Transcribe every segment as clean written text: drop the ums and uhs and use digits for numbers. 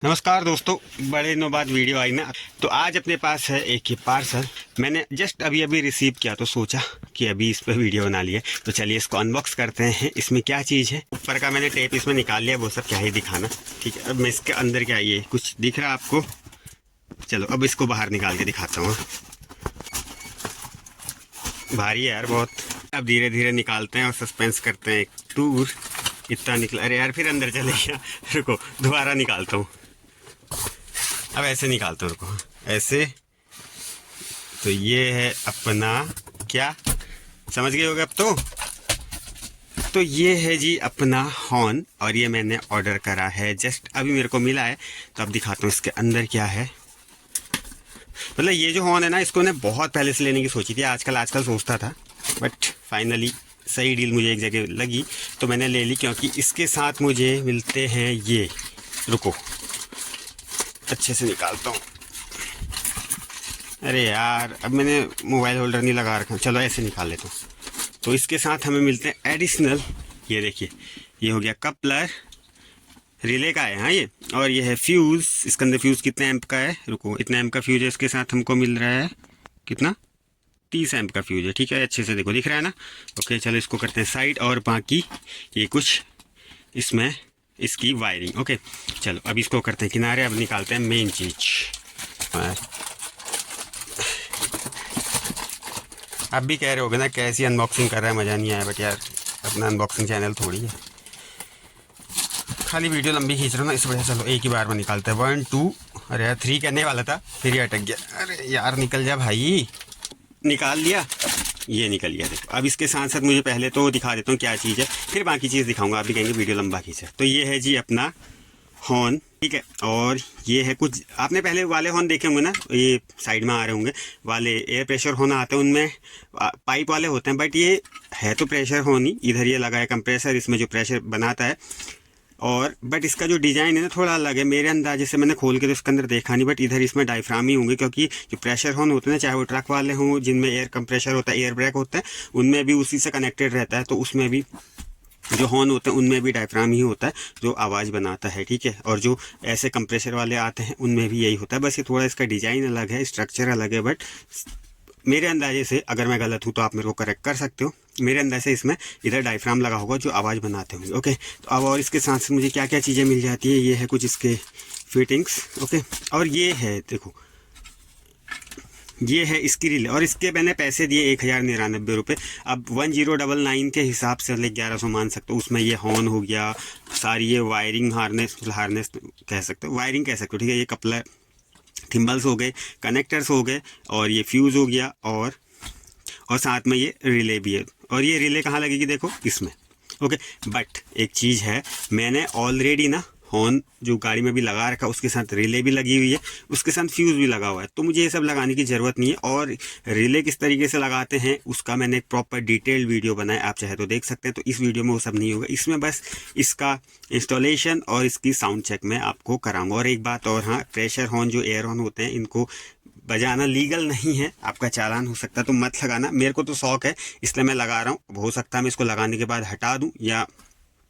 नमस्कार दोस्तों, बड़े दिनों बाद वीडियो आई ना। तो आज अपने पास है एक ये पार्सल। मैंने जस्ट अभी अभी रिसीव किया तो सोचा कि अभी इस पर वीडियो बना लिया। तो चलिए इसको अनबॉक्स करते हैं। इसमें क्या चीज़ है, ऊपर का मैंने टेप इसमें निकाल लिया, वो सब क्या ही दिखाना। ठीक है, अब मैं इसके अंदर क्या, ये कुछ दिख रहा है आपको? चलो अब इसको बाहर निकाल के दिखाता हूँ। भारी है यार बहुत। अब धीरे धीरे निकालते हैं और सस्पेंस करते हैं। एक टूर इतना निकला, अरे यार फिर अंदर चले गया। रुको दोबारा निकालता हूँ। अब ऐसे निकालता हूँ, रुको ऐसे। तो ये है अपना, क्या समझ गए होगे अब तो ये है जी अपना हॉर्न, और ये मैंने ऑर्डर करा है, जस्ट अभी मेरे को मिला है। तो अब दिखाता हूँ इसके अंदर क्या है। मतलब ये जो हॉर्न है ना, इसको मैं बहुत पहले से लेने की सोची थी, आजकल सोचता था, बट फाइनली सही डील मुझे एक जगह लगी तो मैंने ले ली। क्योंकि इसके साथ मुझे मिलते हैं ये, रुको अच्छे से निकालता हूँ। अरे यार अब मैंने मोबाइल होल्डर नहीं लगा रखा, चलो ऐसे निकाल लेता हूँ। तो इसके साथ हमें मिलते हैं एडिशनल, ये देखिए, ये हो गया कपलर, रिले का है हाँ ये, और ये है फ्यूज़। इसके अंदर फ्यूज़ कितने एम्प का है, रुको इतना एम्प का फ्यूज़ है इसके साथ हमको मिल रहा है। कितना? 30 एम्प का फ्यूज़ है। ठीक है, अच्छे से देखो, दिख रहा है ना। ओके चलो इसको करते हैं साइड, और बाकी ये कुछ इसमें इसकी वायरिंग। ओके चलो अब इसको करते हैं किनारे। अब निकालते हैं मेन चीज़। अब भी कह रहे होगे ना कैसी अनबॉक्सिंग कर रहा है, मज़ा नहीं आया, बट यार अपना अनबॉक्सिंग चैनल थोड़ी है, खाली वीडियो लंबी खींच रहा हूँ ना, इस वजह से। चलो एक ही बार में निकालते हैं। 1 2, अरे यार 3 करने वाला था, फिर ये अटक गया। अरे यार निकल जा भाई, निकाल लिया, ये निकल गया। देखो अब इसके साथ साथ मुझे पहले तो दिखा देता हूँ क्या चीज़ है, फिर बाकी चीज़ दिखाऊंगा। आप भी कहेंगे वीडियो लंबा खींचा। तो ये है जी अपना हॉर्न, ठीक है। और ये है कुछ, आपने पहले वाले हॉर्न देखे होंगे ना, ये साइड में आ रहे होंगे वाले एयर प्रेशर हॉर्न आते हैं, उनमें पाइप वाले होते हैं, बट ये है तो प्रेशर हॉर्न ही। इधर ये लगा है कंप्रेसर, इसमें जो प्रेशर बनाता है। और बट इसका जो डिज़ाइन है ना थोड़ा अलग है मेरे अंदाजे से। मैंने खोल के तो इसके अंदर देखा नहीं, बट इधर इसमें डायफ्राम ही होंगे, क्योंकि जो प्रेशर हॉर्न होते हैं ना, चाहे वो ट्रक वाले हों जिनमें एयर कंप्रेशर होता है, एयर ब्रेक होता है, उनमें भी उसी से कनेक्टेड रहता है। तो उसमें भी जो हॉर्न होते हैं उनमें भी डायफ्राम ही होता है जो आवाज़ बनाता है, ठीक है। और जो ऐसे कंप्रेशर वाले आते हैं उनमें भी यही होता है, बस ये थोड़ा इसका डिज़ाइन अलग है, स्ट्रक्चर अलग है। बट मेरे अंदाजे से, अगर मैं गलत हूँ तो आप मेरे को करेक्ट कर सकते हो, मेरे अंदाजे से इसमें इधर डायफ्राम लगा होगा जो आवाज़ बनाते होंगे। ओके तो अब और इसके साथ से मुझे क्या क्या चीज़ें मिल जाती है, ये है कुछ इसके फिटिंग्स। ओके और ये है देखो, ये है इसकी रिले, और इसके मैंने पैसे दिए 1099 रुपये। अब 1099 के हिसाब से मतलब 1100 मान सकते हो। उसमें ये हॉर्न हो गया, सारी ये वायरिंग, हार्नेस कह सकते हो, वायरिंग कह सकते हो, ठीक है। ये कपलर, थिम्बल्स हो गए, कनेक्टर्स हो गए, और ये फ्यूज़ हो गया, और साथ में ये रिले भी है। और ये रिले कहाँ लगेगी, देखो इसमें। ओके बट एक चीज़ है, मैंने ऑलरेडी ना हॉर्न जो गाड़ी में भी लगा रखा, उसके साथ रिले भी लगी हुई है, उसके साथ फ्यूज़ भी लगा हुआ है, तो मुझे ये सब लगाने की ज़रूरत नहीं है। और रिले किस तरीके से लगाते हैं उसका मैंने एक प्रॉपर डिटेल्ड वीडियो बनाया, आप चाहे तो देख सकते हैं। तो इस वीडियो में वो सब नहीं होगा, इसमें बस इसका इंस्टॉलेशन और इसकी साउंड चेक मैं आपको कराऊंगा। और एक बात और, हाँ, प्रेशर हॉर्न जो एयर हॉर्न होते हैं इनको बजाना लीगल नहीं है, आपका चालान हो सकता है, तो मत लगाना। मेरे को तो शौक है इसलिए मैं लगा रहा हूँ। हो सकता है मैं इसको लगाने के बाद हटा दूँ, या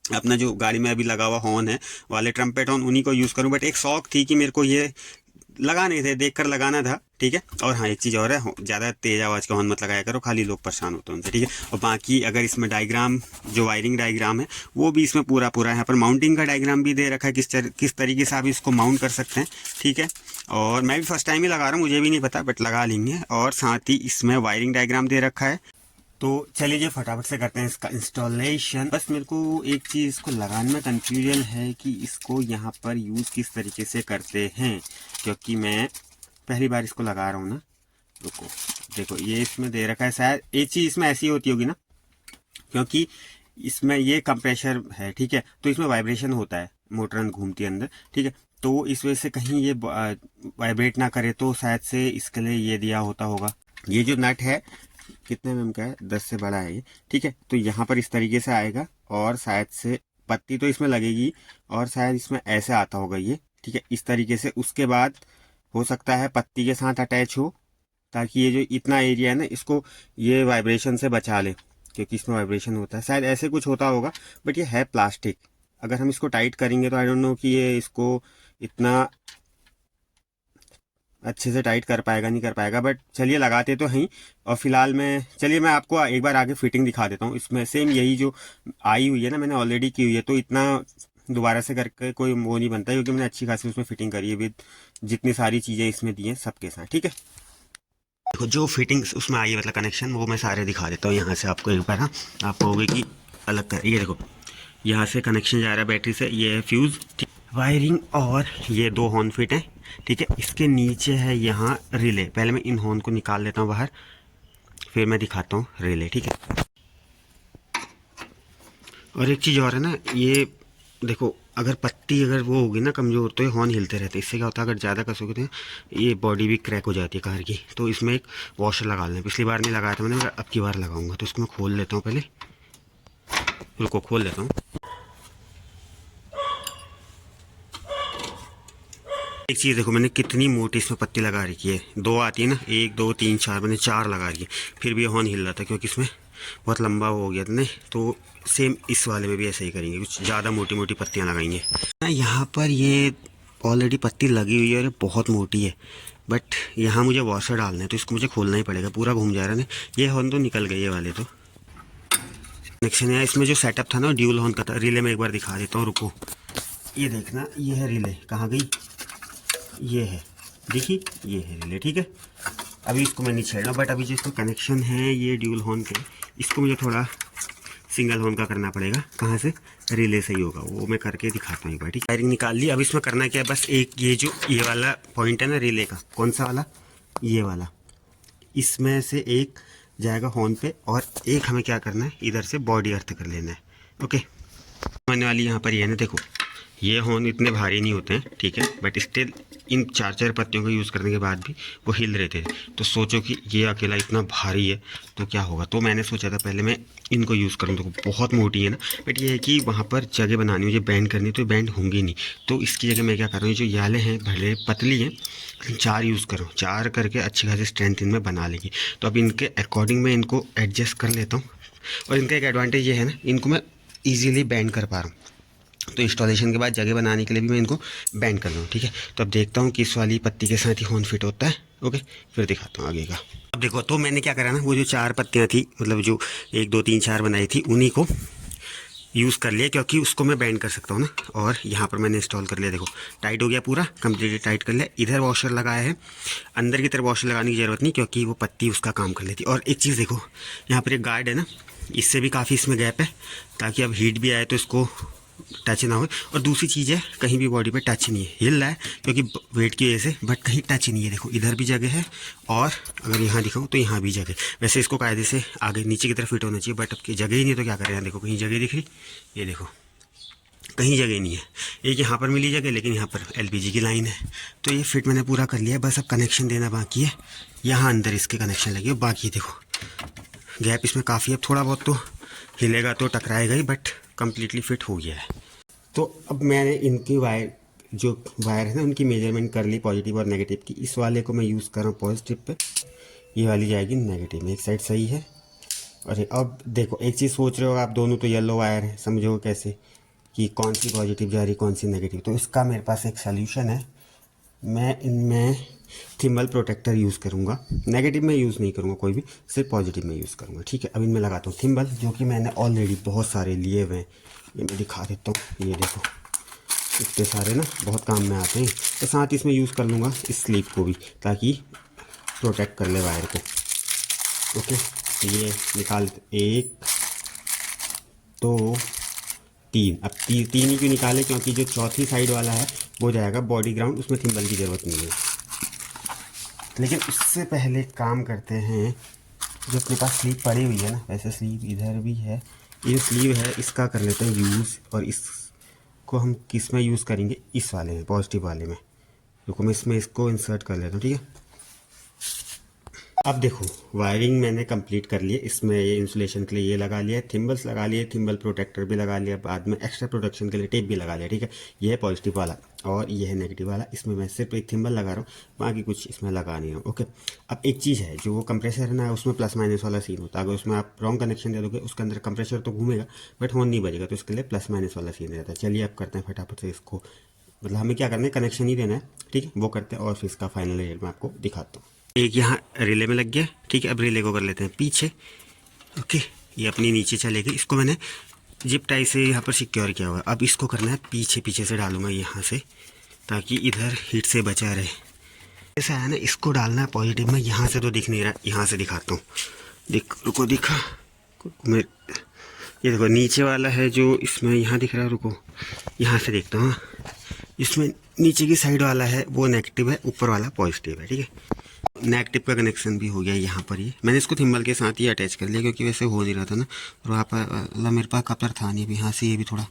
अपना जो गाड़ी में अभी लगा हुआ हॉर्न है वाले ट्रम्पेट हॉर्न उन्हीं को यूज़ करूं। बट एक शौक थी कि मेरे को ये लगाने थे, देख कर लगाना था, ठीक है। और हाँ एक चीज़ और है, ज़्यादा तेज़ आवाज़ का हॉर्न मत लगाया करो, खाली लोग परेशान होते हैं उनसे, ठीक है। और बाकी अगर इसमें डायग्राम, जो वायरिंग डायग्राम है वो भी इसमें पूरा यहाँ पर माउंटिंग का डायग्राम भी दे रखा है, किस तरीके से आप इसको माउंट कर सकते हैं, ठीक है। और मैं भी फर्स्ट टाइम ही लगा रहा हूँ, मुझे भी नहीं पता, बट लगा लेंगे। और साथ ही इसमें वायरिंग डायग्राम दे रखा है। तो चलिए जी फटाफट से करते हैं इसका इंस्टॉलेशन। बस मेरे को एक चीज़ को लगाने में कंफ्यूजन है कि इसको यहाँ पर यूज़ किस तरीके से करते हैं, क्योंकि मैं पहली बार इसको लगा रहा हूँ ना। रुको देखो, ये इसमें दे रखा है, शायद एक चीज़ इसमें ऐसी होती होगी ना, क्योंकि इसमें ये कंप्रेशर है, ठीक है, तो इसमें वाइब्रेशन होता है, मोटर घूमती है अंदर, ठीक है। तो इस वजह से कहीं ये वाइब्रेट ना करे, तो शायद से इसके लिए ये दिया होता होगा। ये जो नट है कितने mm का है, 10 से बड़ा है ये, ठीक है। तो यहाँ पर इस तरीके से आएगा, और शायद से पत्ती तो इसमें लगेगी, और शायद इसमें ऐसे आता होगा ये, ठीक है, इस तरीके से। उसके बाद हो सकता है पत्ती के साथ अटैच हो, ताकि ये जो इतना एरिया है ना, इसको ये वाइब्रेशन से बचा ले, क्योंकि इसमें वाइब्रेशन होता है, शायद ऐसे कुछ होता होगा। बट ये है प्लास्टिक, अगर हम इसको टाइट करेंगे तो आई डोंट नो कि ये इसको इतना अच्छे से टाइट कर पाएगा नहीं कर पाएगा, बट चलिए लगाते तो हैं। और फिलहाल मैं आपको एक बार आगे फिटिंग दिखा देता हूँ। इसमें सेम यही जो आई हुई है ना, मैंने ऑलरेडी की हुई है, तो इतना दोबारा से करके कोई वो नहीं बनता है, क्योंकि मैंने अच्छी खासी उसमें फिटिंग करी है विद जितनी सारी चीज़ें इसमें दी हैं सबके साथ। ठीक है, देखो जो फिटिंग्स उसमें आई है मतलब कनेक्शन, वो मैं सारे दिखा देता हूँ यहाँ से आपको एक बार। हाँ, आपको होगी कि अलग कर, ये देखो यहाँ से कनेक्शन जा रहा है बैटरी से, ये है फ्यूज़, वायरिंग, और ये दो हॉर्न फिट हैं। ठीक है, इसके नीचे है यहाँ रिले। पहले मैं इन हॉर्न को निकाल लेता हूँ बाहर, फिर मैं दिखाता हूँ रिले। ठीक है, और एक चीज़ और है ना, ये देखो अगर पत्ती अगर वो होगी ना कमज़ोर, तो ये हॉर्न हिलते रहते हैं। इससे क्या होता है, अगर ज़्यादा कसोगे तो ये बॉडी भी क्रैक हो जाती है कार की। तो इसमें एक वॉशर लगा लें, पिछली बार नहीं लगाया था मैंने, अब की बार लगाऊंगा। तो इसको मैं खोल लेता हूँ पहले, रुको खोल लेता हूँ। एक चीज़ देखो मैंने कितनी मोटी इसमें पत्ती लगा रखी है, दो आती है ना, 1 2 3 4, मैंने 4 लगा रखी है, फिर भी हॉर्न हिल रहा था क्योंकि इसमें बहुत लंबा हो गया था नहीं। तो सेम इस वाले में भी ऐसा ही करेंगे, कुछ ज़्यादा मोटी मोटी पत्तियाँ लगाएंगे। यहाँ पर ये ऑलरेडी पत्ती लगी हुई है और ये बहुत मोटी है, बट यहाँ मुझे वॉशर डालना है, तो इसको मुझे खोलना ही पड़ेगा। पूरा घूम जा रहा है ना, ये हॉर्न तो निकल गई है वाले। तो कनेक्शन है इसमें, जो सेटअप था ना ड्यूल हॉर्न का था। रिले में एक बार दिखा देता हूँ, रुको। ये देखना, ये है रिले, कहाँ गई, ये है, देखिए ये है रिले। ठीक है, अभी इसको मैं नहीं छेड़ रहा, बट अभी जो इसका कनेक्शन है ये ड्यूल हॉर्न के, इसको मुझे थोड़ा सिंगल हॉर्न का करना पड़ेगा। कहाँ से, रिले से ही होगा, वो मैं करके दिखाता हूँ एक बार। ठीक, वायरिंग निकाल ली। अब इसमें करना क्या है, बस एक ये जो ये वाला पॉइंट है ना रिले का, कौन सा वाला, ये वाला, इसमें से एक जाएगा हॉर्न पे, और एक हमें क्या करना है, इधर से बॉडी अर्थ कर लेना है। ओके, होने वाली यहाँ पर ये है ना, देखो ये हॉर्न इतने भारी नहीं होते हैं, ठीक है, बट स्टिल इन 4 पत्तियों का यूज़ करने के बाद भी वो हिल रहे थे। तो सोचो कि ये अकेला इतना भारी है तो क्या होगा। तो मैंने सोचा था पहले मैं इनको यूज़ करूँ, तो बहुत मोटी है ना, बट ये है कि वहाँ पर जगह बनानी, मुझे बैंड करनी, तो बैंड होंगी नहीं। तो इसकी जगह मैं क्या कर रहा हूँ, जो याले हैं भले पतली हैं, 4 यूज़ करूँ, 4 करके अच्छी खासी स्ट्रेंथ इनमें बना लेगी। तो अब इनके अकॉर्डिंग मैं इनको एडजस्ट कर लेता हूँ। और इनका एक एडवांटेज ये है ना, इनको मैं ईजिली बैंड कर पा रहा हूँ। तो इंस्टॉलेशन के बाद जगह बनाने के लिए भी मैं इनको बैंड कर रहा हूँ। ठीक है, तो अब देखता हूँ कि इस वाली पत्ती के साथ ही हॉर्न फिट होता है। ओके, फिर दिखाता हूँ आगे का। अब देखो, तो मैंने क्या करा ना, वो जो 4 पत्तियाँ थी, मतलब जो 1 2 3 4 बनाई थी, उन्हीं को यूज़ कर लिया, क्योंकि उसको मैं बैंड कर सकता हूँ ना। और यहाँ पर मैंने इंस्टॉल कर लिया, देखो टाइट हो गया पूरा, कम्प्लीटली टाइट कर लिया। इधर वॉशर लगाया है, अंदर की तरफ वॉशर लगाने की ज़रूरत नहीं, क्योंकि वो पत्ती उसका काम कर लेती। और एक चीज़ देखो, यहाँ पर एक गार्ड है ना, इससे भी काफ़ी इसमें गैप है, ताकि अब हीट भी आए तो इसको टच ना हो। और दूसरी चीज़ है, कहीं भी बॉडी पे टच नहीं है, हिल रहा है क्योंकि वेट की वजह से, बट कहीं टच नहीं है। देखो इधर भी जगह है, और अगर यहाँ दिखाऊँ तो यहाँ भी जगह। वैसे इसको कायदे से आगे नीचे की तरफ फिट होना चाहिए, बट अब की जगह ही नहीं, तो क्या करें। देखो कहीं जगह दिख रही, ये देखो कहीं जगह नहीं है। एक यहाँ पर मिली जगह, लेकिन यहाँ पर एलपीजी की लाइन है। तो ये फिट मैंने पूरा कर लिया, बस अब कनेक्शन देना बाकी है। यहाँ अंदर इसके कनेक्शन लगे, बाकी देखो गैप इसमें काफ़ी है। थोड़ा बहुत तो हिलेगा तो टकराएगा ही, बट कम्प्लीटली फिट हो गया है। तो अब मैंने इनकी जो वायर है ना, उनकी मेजरमेंट कर ली, पॉजिटिव और नेगेटिव की। इस वाले को मैं यूज़ कर रहा हूँ पॉजिटिव पे, ये वाली जाएगी नेगेटिव में। एक साइड सही है। और अब देखो एक चीज़ सोच रहे हो आप, दोनों तो येलो वायर है, समझो कैसे कि कौन सी पॉजिटिव जा रही कौन सी नेगेटिव। तो इसका मेरे पास एक सोल्यूशन है, मैं इनमें थिम्बल प्रोटेक्टर यूज़ करूँगा। नेगेटिव में यूज़ नहीं करूँगा कोई भी, सिर्फ पॉजिटिव में यूज़ करूँगा। ठीक है, अब इनमें लगाता हूँ थिम्बल, जो कि मैंने ऑलरेडी बहुत सारे लिए हुए हैं। ये मैं दिखा देता हूँ, ये देखो इतने सारे ना, बहुत काम में आते हैं। तो साथ ही इसमें यूज़ कर लूँगा इस स्लीव को भी, ताकि प्रोटेक्ट कर ले वायर को। ओके, तो ये निकाल 1 2 3। अब तीन ही क्यों निकाले, क्योंकि जो चौथी साइड वाला है वो जाएगा बॉडी ग्राउंड, उसमें थिम्बल की ज़रूरत नहीं है। लेकिन उससे पहले काम करते हैं, जो अपने पास स्लीव पड़ी हुई है ना, वैसे स्लीव इधर भी है, ये स्लीव है, इसका कर लेते हैं यूज़। और इसको हम किस में यूज़ करेंगे, इस वाले में, पॉजिटिव वाले में। रुको मैं इसमें इसको इंसर्ट कर लेता हूँ। ठीक है, अब देखो वायरिंग मैंने कंप्लीट कर ली। इसमें ये इंसुलेशन के लिए ये लगा लिया, थिम्बल्स लगा लिए, थिम्बल प्रोटेक्टर भी लगा लिया, बाद में एक्स्ट्रा प्रोटेक्शन के लिए टेप भी लगा लिया। ठीक है, ये है पॉजिटिव वाला और ये है नेगेटिव वाला। इसमें मैं सिर्फ एक थिम्बल लगा रहा हूँ, बाकी कुछ इसमें लगा नहीं रहा हूँ। ओके, अब एक चीज़ है, जो वो कंप्रेसर है ना, उसमें प्लस माइनस वाला सीन होता है। अगर उसमें आप रॉन्ग कनेक्शन दे दोगे, उसके अंदर कंप्रेसर तो घूमेगा बट हॉर्न नहीं बजेगा, तो इसके लिए प्लस माइनस वाला सीन रहता है। चलिए अब करते हैं फटाफट से इसको मतलब हमें क्या करना है, कनेक्शन ही देना है, ठीक है, वो करते हैं और फिर इसका फाइनल रिजल्ट मैं आपको दिखाता हूँ। एक यहाँ रिले में लग गया, ठीक है। अब रिले को कर लेते हैं पीछे, ओके, ये अपनी नीचे चलेगी। इसको मैंने जिप टाई से यहाँ पर सिक्योर किया हुआ है। अब इसको करना है पीछे, पीछे से डालूंगा यहाँ से, ताकि इधर हीट से बचा रहे। ऐसा है ना, इसको डालना है पॉजिटिव में। यहाँ से तो दिख नहीं रहा, यहाँ से दिखाता हूँ, रुको दिखा मेरे, ये देखो नीचे वाला है जो इसमें यहाँ दिख रहा है, रुको यहाँ से देखता हूँ। इसमें नीचे की साइड वाला है वो नेगेटिव है, ऊपर वाला पॉजिटिव है, ठीक है। नेगेटिव का कनेक्शन भी हो गया यहाँ पर। ये मैंने इसको थिम्बल के साथ ही अटैच कर लिया, क्योंकि वैसे हो नहीं रहा था ना, और वहाँ पर मेरे पास कपलर था नहीं। अभी यहाँ से ये भी थोड़ा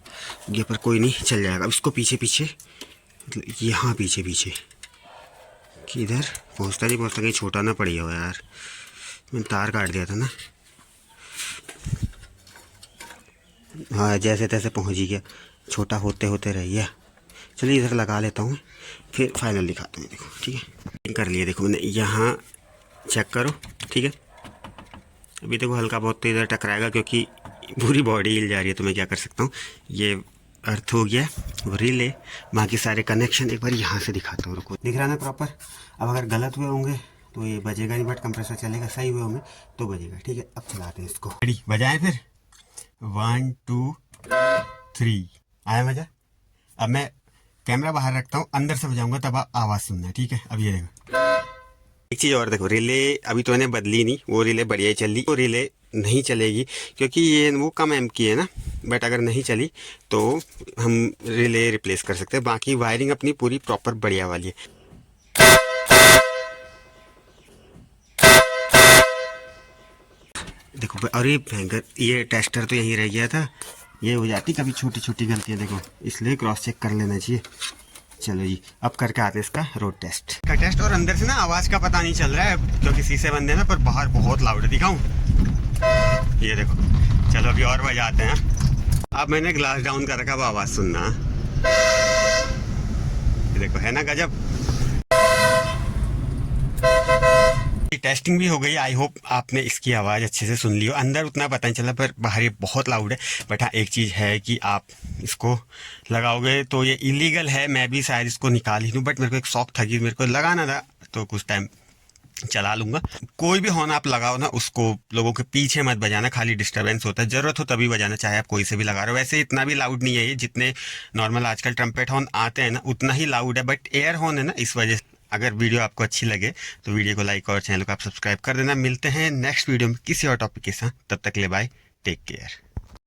गया, पर कोई नहीं, चल जाएगा। अब इसको पीछे पीछे, मतलब यहाँ पीछे पीछे कि इधर पहुँचता नहीं पहुँचता, कहीं छोटा ना पड़ गया हो यार, मैंने तार काट दिया था ना। हाँ जैसे तैसे पहुँच ही गया, छोटा होते होते रह गया। चलिए इधर लगा लेता हूँ, फिर फाइनल दिखाता हूँ। देखो ठीक है, कर लिए। देखो मैंने यहाँ चेक करो, ठीक है। अभी देखो हल्का बहुत तो इधर टकराएगा, क्योंकि पूरी बॉडी हिल जा रही है, तो मैं क्या कर सकता हूँ, ये अर्थ हो गया, वो रिले, बाकी सारे कनेक्शन एक बार यहाँ से दिखाता हूँ। रुको, दिख रहा ना प्रॉपर। अब अगर गलत हुए होंगे तो ये बजेगा नहीं, बट कंप्रेसर चलेगा। सही हुए होंगे तो बजेगा, ठीक है। अब चलाते हैं इसको, रेडी, बजाएं फिर। 1 2 3, आया मजा। अब मैं कैमरा बाहर रखता हूँ, अंदर से बजाऊंगा, तब आवाज़ सुनना है, ठीक है। अब ये देखो, एक चीज़ और देखो, रिले अभी तो मैंने बदली नहीं, वो रिले बढ़िया ही चल रही। वो रिले नहीं चलेगी क्योंकि ये वो कम एम की है ना, बट अगर नहीं चली तो हम रिले रिप्लेस कर सकते हैं। बाकी वायरिंग अपनी पूरी प्रॉपर बढ़िया वाली है। देखो, और ये भयंकर, ये टेस्टर तो यहीं रह गया था। ये हो जाती कभी छोटी छोटी गलतियाँ, देखो, इसलिए क्रॉस चेक कर लेना चाहिए। चलो जी, अब करके आते हैं इसका रोड टेस्ट का टेस्ट। और अंदर से ना आवाज़ का पता नहीं चल रहा है, क्योंकि शीशे बंद है ना, पर बाहर बहुत लाउड है। दिखाऊं, ये देखो। चलो अभी और बजाते हैं। अब मैंने ग्लास डाउन कर रखा, अब आवाज़ सुनना। ये देखो, है ना गजब। टेस्टिंग भी हो गई। आई होप आपने इसकी आवाज़ अच्छे से सुन ली हो। अंदर उतना पता नहीं चला, पर बाहर ये बहुत लाउड है। बट हाँ, एक चीज़ है कि आप इसको लगाओगे तो ये इलीगल है। मैं भी शायद इसको निकाल ही दूँ, बट मेरे को एक शौक था कि मेरे को लगाना था, तो कुछ टाइम चला लूँगा। कोई भी हॉर्न आप लगाओ ना, उसको लोगों के पीछे मत बजाना, खाली डिस्टर्बेंस होता है। ज़रूरत हो तभी बजाना, चाहे आप कोई से भी लगा रहे हो। वैसे इतना भी लाउड नहीं है ये, जितने नॉर्मल आजकल ट्रम्पेट हॉर्न आते हैं ना, उतना ही लाउड है। बट एयर हॉर्न है ना, इस वजह से। अगर वीडियो आपको अच्छी लगे तो वीडियो को लाइक और चैनल को आप सब्सक्राइब कर देना। मिलते हैं नेक्स्ट वीडियो में किसी और टॉपिक के साथ, तब तक ले बाय, टेक केयर।